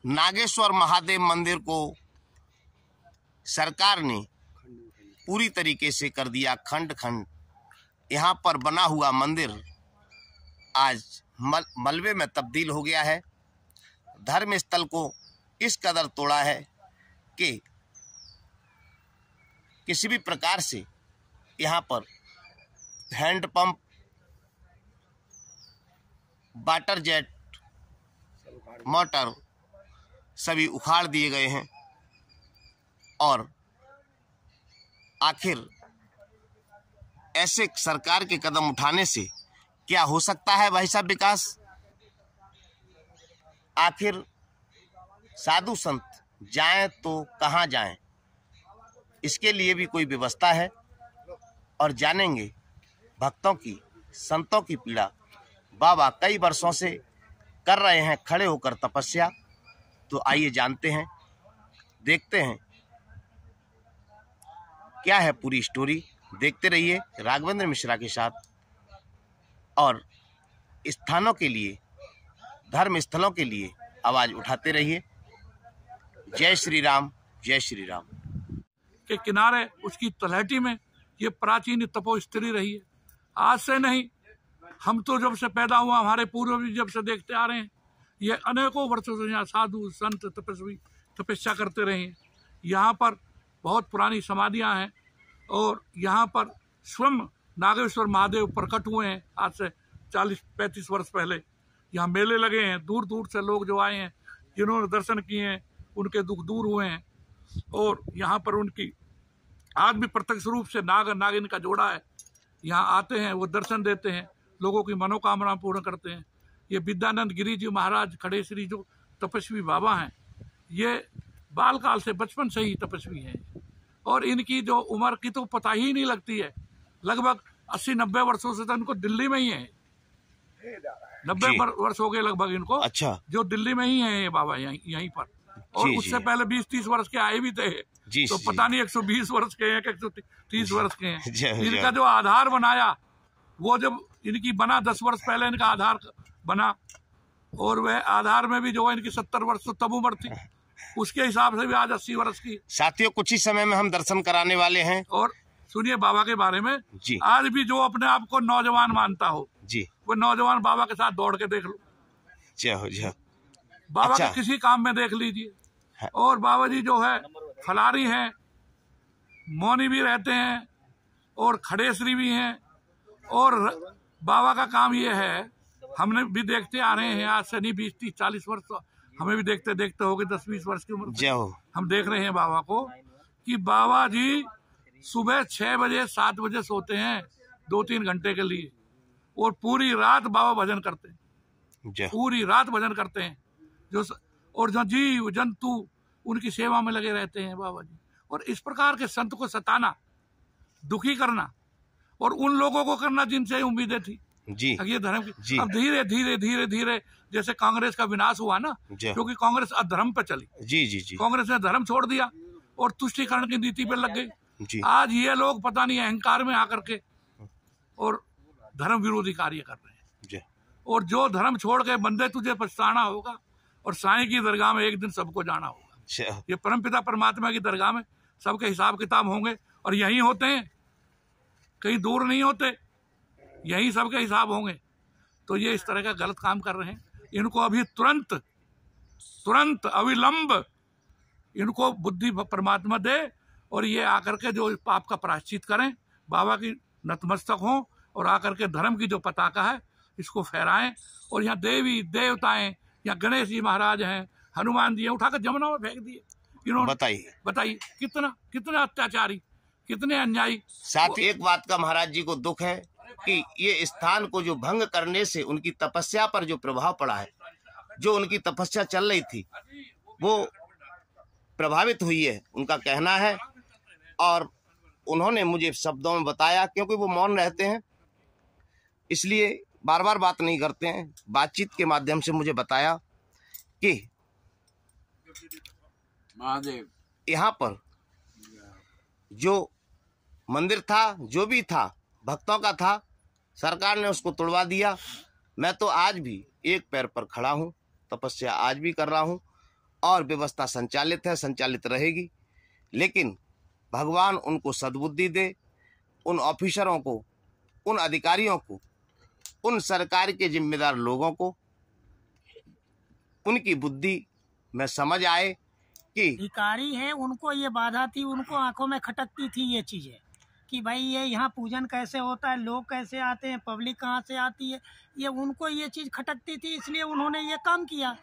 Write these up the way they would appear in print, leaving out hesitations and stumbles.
नागेश्वर महादेव मंदिर को सरकार ने पूरी तरीके से कर दिया खंड खंड। यहाँ पर बना हुआ मंदिर आज मलबे में तब्दील हो गया है। धर्म स्थल को इस कदर तोड़ा है कि किसी भी प्रकार से यहाँ पर हैंडपंप, वाटर जेट, मोटर सभी उखाड़ दिए गए हैं। और आखिर ऐसे सरकार के कदम उठाने से क्या हो सकता है भाई साहब विकास? आखिर साधु संत जाएं तो कहाँ जाएं? इसके लिए भी कोई व्यवस्था है और जानेंगे भक्तों की, संतों की पीड़ा। बाबा कई वर्षों से कर रहे हैं खड़े होकर तपस्या। तो आइए जानते हैं, देखते हैं क्या है पूरी स्टोरी। देखते रहिए राघवेंद्र मिश्रा के साथ और स्थानों के लिए, धर्म स्थलों के लिए आवाज उठाते रहिए। जय श्री राम, जय श्री राम। के किनारे उसकी तलहटी में ये प्राचीन तपोस्त्री रही है। आज से नहीं, हम तो जब से पैदा हुआ, हमारे पूर्वज जब से देखते आ रहे हैं, ये अनेकों वर्षों से यहाँ साधु संत तपस्वी तपस्या करते रहे हैं। यहाँ पर बहुत पुरानी समाधियाँ हैं और यहाँ पर स्वयं नागेश्वर महादेव प्रकट हुए हैं। आज से 40-35 वर्ष पहले यहाँ मेले लगे हैं। दूर दूर से लोग जो आए हैं, जिन्होंने दर्शन किए हैं, उनके दुख दूर हुए हैं। और यहाँ पर उनकी आज भी प्रत्यक्ष रूप से नाग नागिन का जोड़ा है। यहाँ आते हैं, वो दर्शन देते हैं, लोगों की मनोकामना पूर्ण करते हैं। ये विद्यानंद गिरी जी महाराज खड़ेश्वरी जो तपस्वी बाबा हैं, ये बाल काल से, बचपन से ही तपस्वी हैं। और इनकी जो उम्र की तो पता ही नहीं लगती है। लगभग 80-90 वर्षों से तो इनको दिल्ली में ही है। 90 वर्ष हो गए लगभग इनको। अच्छा। जो दिल्ली में ही है ये बाबा यहीं पर। और उससे पहले 20-30 वर्ष के आए भी थे। तो पता नहीं 120 वर्ष के हैं कि 130 वर्ष के हैं। इनका जो आधार बनाया, वो जब इनकी बना 10 वर्ष पहले इनका आधार बना, और वह आधार में भी जो है इनकी 70 वर्ष तो तब उम्र थी, उसके हिसाब से भी आज 80 वर्ष की। साथियों, कुछ ही समय में हम दर्शन कराने वाले हैं। और सुनिए बाबा के बारे में जी। आज भी जो अपने आप को नौजवान मानता हो जी, वो नौजवान बाबा के साथ दौड़ के देख लो। बाबा के किसी काम में देख लीजिए। और बाबा जी जो है फलारी हैं, मौनी भी रहते हैं और खड़ेश्वरी भी हैं। और बाबा का काम ये है, हमने भी देखते आ रहे हैं, आज से नहीं 20-30-40 वर्ष तो हमें भी देखते देखते हो गए, 10-20 वर्ष की उम्र हम देख रहे हैं बाबा को, कि बाबा जी सुबह 6 बजे 7 बजे सोते हैं 2-3 घंटे के लिए, और पूरी रात बाबा भजन करते हैं। पूरी रात भजन करते हैं। और जो जीव जंतु उनकी सेवा में लगे रहते हैं बाबा जी। और इस प्रकार के संत को सताना, दुखी करना और उन लोगों को करना जिनसे उम्मीदें थी जी, ये धर्म की। अब धीरे धीरे धीरे धीरे जैसे कांग्रेस का विनाश हुआ ना, क्योंकि कांग्रेस अधर्म पे चली। जी। कांग्रेस ने धर्म छोड़ दिया और तुष्टीकरण की नीति पे लग गई। आज ये लोग पता नहीं अहंकार में आकर के और धर्म विरोधी कार्य कर रहे हैं। और जो धर्म छोड़ के बंदे, तुझे पछताना होगा और साईं की दरगाह में एक दिन सबको जाना होगा। ये परमपिता परमात्मा की दरगाह में सबके हिसाब किताब होंगे और यही होते हैं, कहीं दूर नहीं होते, यही सबके हिसाब होंगे। तो ये इस तरह का गलत काम कर रहे हैं। इनको अभी तुरंत अविलंब इनको बुद्धि परमात्मा दे और ये आकर के जो पाप का प्रायश्चित करें, बाबा की नतमस्तक हों और आकर के धर्म की जो पताका है इसको फहराएं। और यहाँ देवी देवताएं, यहाँ गणेश जी महाराज हैं, हनुमान जी हैं, उठाकर जमुना में फेंक दिए इन्होंने। बताइए कितना अत्याचारी, कितने अन्यायी। साथ एक बात का महाराज जी को दुख है कि ये स्थान को जो भंग करने से उनकी तपस्या पर जो प्रभाव पड़ा है, जो उनकी तपस्या चल रही थी वो प्रभावित हुई है, उनका कहना है। और उन्होंने मुझे शब्दों में बताया, क्योंकि वो मौन रहते हैं इसलिए बार बार बात नहीं करते हैं। बातचीत के माध्यम से मुझे बताया कि महादेव यहाँ पर जो मंदिर था, जो भी था भक्तों का था, सरकार ने उसको तोड़वा दिया। मैं तो आज भी एक पैर पर खड़ा हूँ, तपस्या आज भी कर रहा हूँ। और व्यवस्था संचालित है, संचालित रहेगी। लेकिन भगवान उनको सद्बुद्धि दे, उन ऑफिसरों को, उन अधिकारियों को, उन सरकार के जिम्मेदार लोगों को उनकी बुद्धि में समझ आए कि अधिकारी हैं, उनको ये बाधा थी, उनको आंखों में खटकती थी ये चीज़ें कि भाई ये यहाँ पूजन कैसे होता है, लोग कैसे आते हैं, पब्लिक कहाँ से आती है, ये उनको ये चीज़ खटकती थी, इसलिए उन्होंने ये काम किया।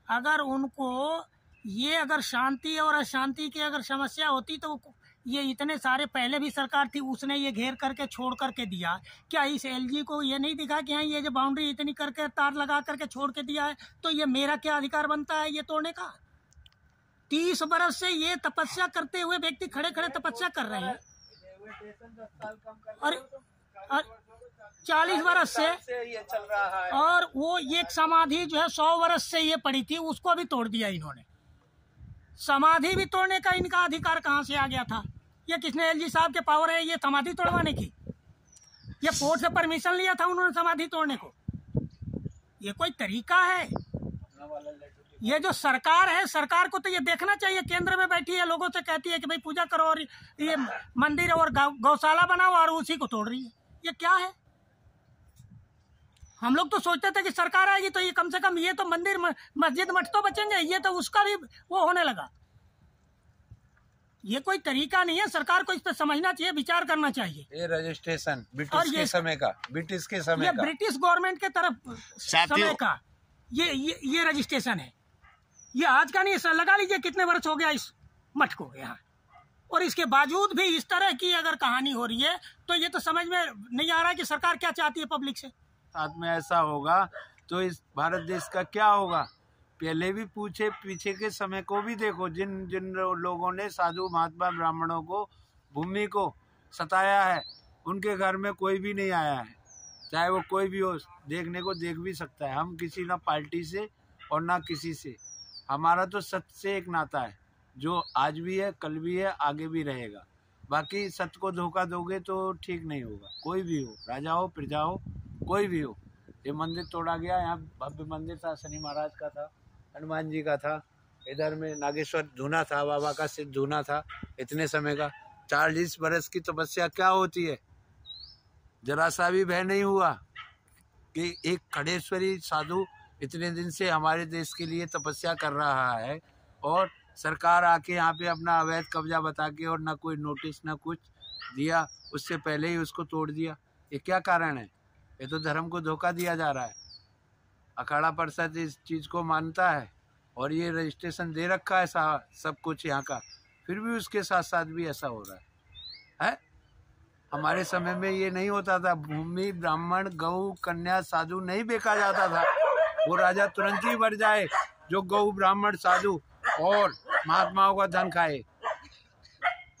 अगर उनको ये अगर शांति और अशांति की अगर समस्या होती तो ये इतने सारे पहले भी सरकार थी, उसने ये घेर करके छोड़ करके दिया। क्या इस एलजी को ये नहीं दिखा कि हाँ ये जो बाउंड्री इतनी करके तार लगा करके छोड़ के दिया है तो ये मेरा क्या अधिकार बनता है ये तोड़ने का? 30 बरस से ये तपस्या करते हुए व्यक्ति खड़े खड़े तपस्या कर रहे हैं और 40 बरस से ये चल रहा है। और वो एक समाधि जो है 100 बरस से ये पड़ी थी, उसको भी तोड़ दिया इन्होंने। समाधि भी तोड़ने का इनका अधिकार कहाँ से आ गया था? ये किसने एलजी साहब के पावर है ये समाधि तोड़वाने की? ये कोर्ट से परमिशन लिया था उन्होंने समाधि तोड़ने को? ये कोई तरीका है? ये जो सरकार है, सरकार को तो ये देखना चाहिए, केंद्र में बैठी है, लोगों से कहती है कि भाई पूजा करो और ये मंदिर और गौशाला बनाओ और उसी को तोड़ रही है। ये क्या है? हम लोग तो सोचते थे कि सरकार आएगी तो ये कम से कम ये तो मंदिर मस्जिद मठ तो बचेंगे, ये तो उसका भी वो होने लगा। ये कोई तरीका नहीं है, सरकार को इस पर समझना चाहिए, विचार करना चाहिए। ये रजिस्ट्रेशन ब्रिटिश के समय का, ब्रिटिश के समय ये का, ब्रिटिश गवर्नमेंट के तरफ समय का ये रजिस्ट्रेशन है। ये आज का नहीं है, लगा लीजिए कितने वर्ष हो गया इस मठ को यहाँ, और इसके बावजूद भी इस तरह की अगर कहानी हो रही है तो ये तो समझ में नहीं आ रहा है कि सरकार क्या चाहती है पब्लिक से। साथ में ऐसा होगा तो इस भारत देश का क्या होगा? पहले भी पूछे, पीछे के समय को भी देखो, जिन जिन लोगों ने साधु महात्मा ब्राह्मणों को, भूमि को सताया है, उनके घर में कोई भी नहीं आया है, चाहे वो कोई भी हो। देखने को देख भी सकता है। हम किसी ना पार्टी से और ना किसी से, हमारा तो सत्य से एक नाता है जो आज भी है, कल भी है, आगे भी रहेगा। बाकी सत्य को धोखा दोगे तो ठीक नहीं होगा। कोई भी हो, राजा हो, प्रजा हो, कोई भी हो। ये मंदिर तोड़ा गया, यहाँ भव्य मंदिर था, शनि महाराज का था, हनुमान जी का था, इधर में नागेश्वर धूना था, बाबा का सिद्ध धूना था, इतने समय का। 40 बरस की तपस्या क्या होती है? जरा सा भी भय नहीं हुआ कि एक खड़ेश्वरी साधु इतने दिन से हमारे देश के लिए तपस्या कर रहा है और सरकार आके यहाँ पे अपना अवैध कब्जा बता के और ना कोई नोटिस ना कुछ दिया, उससे पहले ही उसको तोड़ दिया। ये क्या कारण है? ये तो धर्म को धोखा दिया जा रहा है। अखाड़ा परिषद इस चीज़ को मानता है और ये रजिस्ट्रेशन दे रखा है सब कुछ यहाँ का, फिर भी उसके साथ साथ भी ऐसा हो रहा है? हमारे समय में ये नहीं होता था। भूमि, ब्राह्मण, गौ, कन्या, साधु नहीं बेचा जाता था। वो राजा तुरंत ही बढ़ जाए जो गौ, ब्राह्मण, साधु और महात्माओं का धन खाए।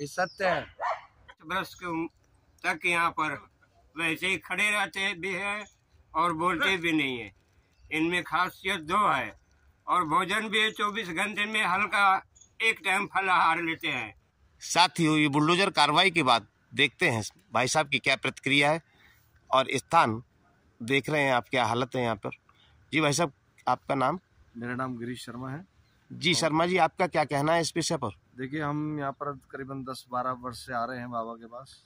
ये सत्य है। बरस तक यहाँ पर वैसे ही खड़े रहते भी है और बोलते भी नहीं है। इनमें खासियत 2 है और भोजन भी 24 घंटे में हल्का एक टाइम फलाहार लेते हैं। साथियों, ये बुलडोजर कार्रवाई के बाद देखते हैं भाई साहब की क्या प्रतिक्रिया है और स्थान देख रहे हैं आप, क्या हालत है यहाँ पर। जी भाई साहब, आपका नाम? मेरा नाम गिरीश शर्मा है। जी शर्मा जी, आपका क्या कहना है इस विषय पर? देखिए, हम यहाँ पर करीबन 10-12 वर्ष से आ रहे हैं बाबा के पास,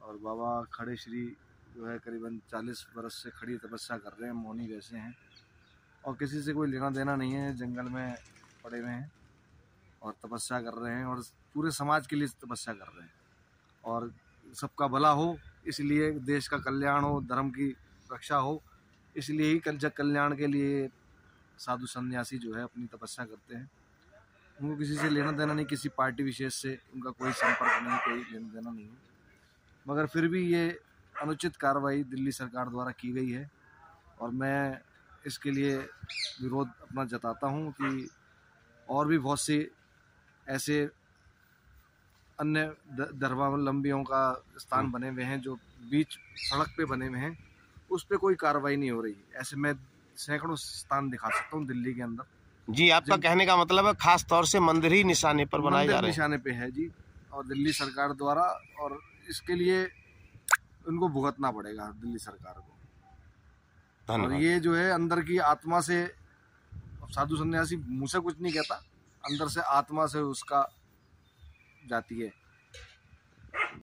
और बाबा खड़े श्री जो है करीबन 40 वर्ष से खड़ी तपस्या कर रहे हैं, मौनी वैसे हैं और किसी से कोई लेना देना नहीं है। जंगल में पड़े हुए हैं और तपस्या कर रहे हैं और पूरे समाज के लिए तपस्या कर रहे हैं और सबका भला हो, इसलिए देश का कल्याण हो, धर्म की रक्षा हो, इसलिए ही कल्याण के लिए साधु सन्यासी जो है अपनी तपस्या करते हैं। उनको किसी से लेना देना नहीं, किसी पार्टी विशेष से उनका कोई संपर्क नहीं, कोई लेना देना नहीं है। मगर फिर भी ये अनुचित कार्रवाई दिल्ली सरकार द्वारा की गई है और मैं इसके लिए विरोध अपना जताता हूँ कि और भी बहुत से ऐसे अन्य धर्मावलंबियों का स्थान बने हुए हैं जो बीच सड़क पे बने हुए हैं, उस पर कोई कार्रवाई नहीं हो रही। ऐसे मैं सैकड़ों स्थान दिखा सकता हूँ दिल्ली के अंदर। जी, आपका कहने का मतलब है खास तौर से मंदिर ही निशाने पर बनाए जा रहे हैं? निशाने पे है जी, और दिल्ली सरकार द्वारा, और इसके लिए उनको भुगतना पड़ेगा दिल्ली सरकार को। और ये जो है अंदर की आत्मा से, साधु सन्यासी मुँह से कुछ नहीं कहता, अंदर से आत्मा से उसका जाती है।